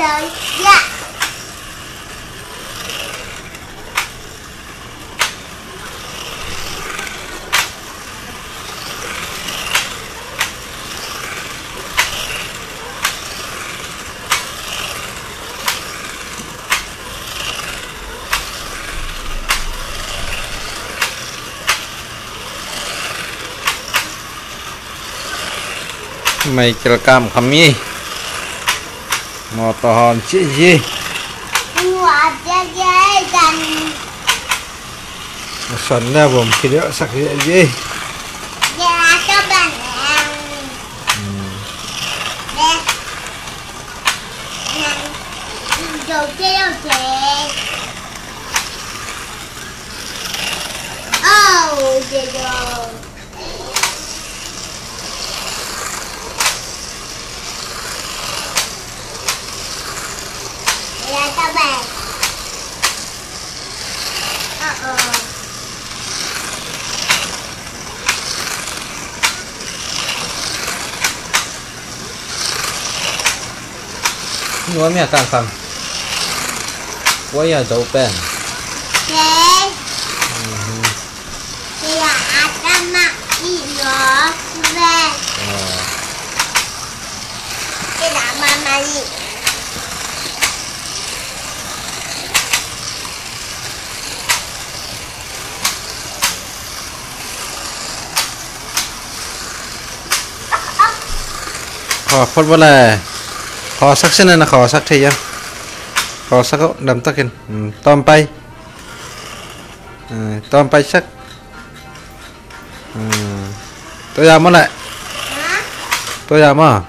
đời. Dạ. Mày kelakam kami motohon ciji Ada dan sana bom kira sakit je ya coba deh. Đầu tiên oh dear. Là các bạn. Nuôi mẹ càng phẳng quay ở đâu bên Thế thì là ada mak nó về cái đã mama gì khó phật vật là khó sắc xin là khó sắc thì khó sắc đầm tắc hình tom bay sắc tôi làm mất lại tôi làm à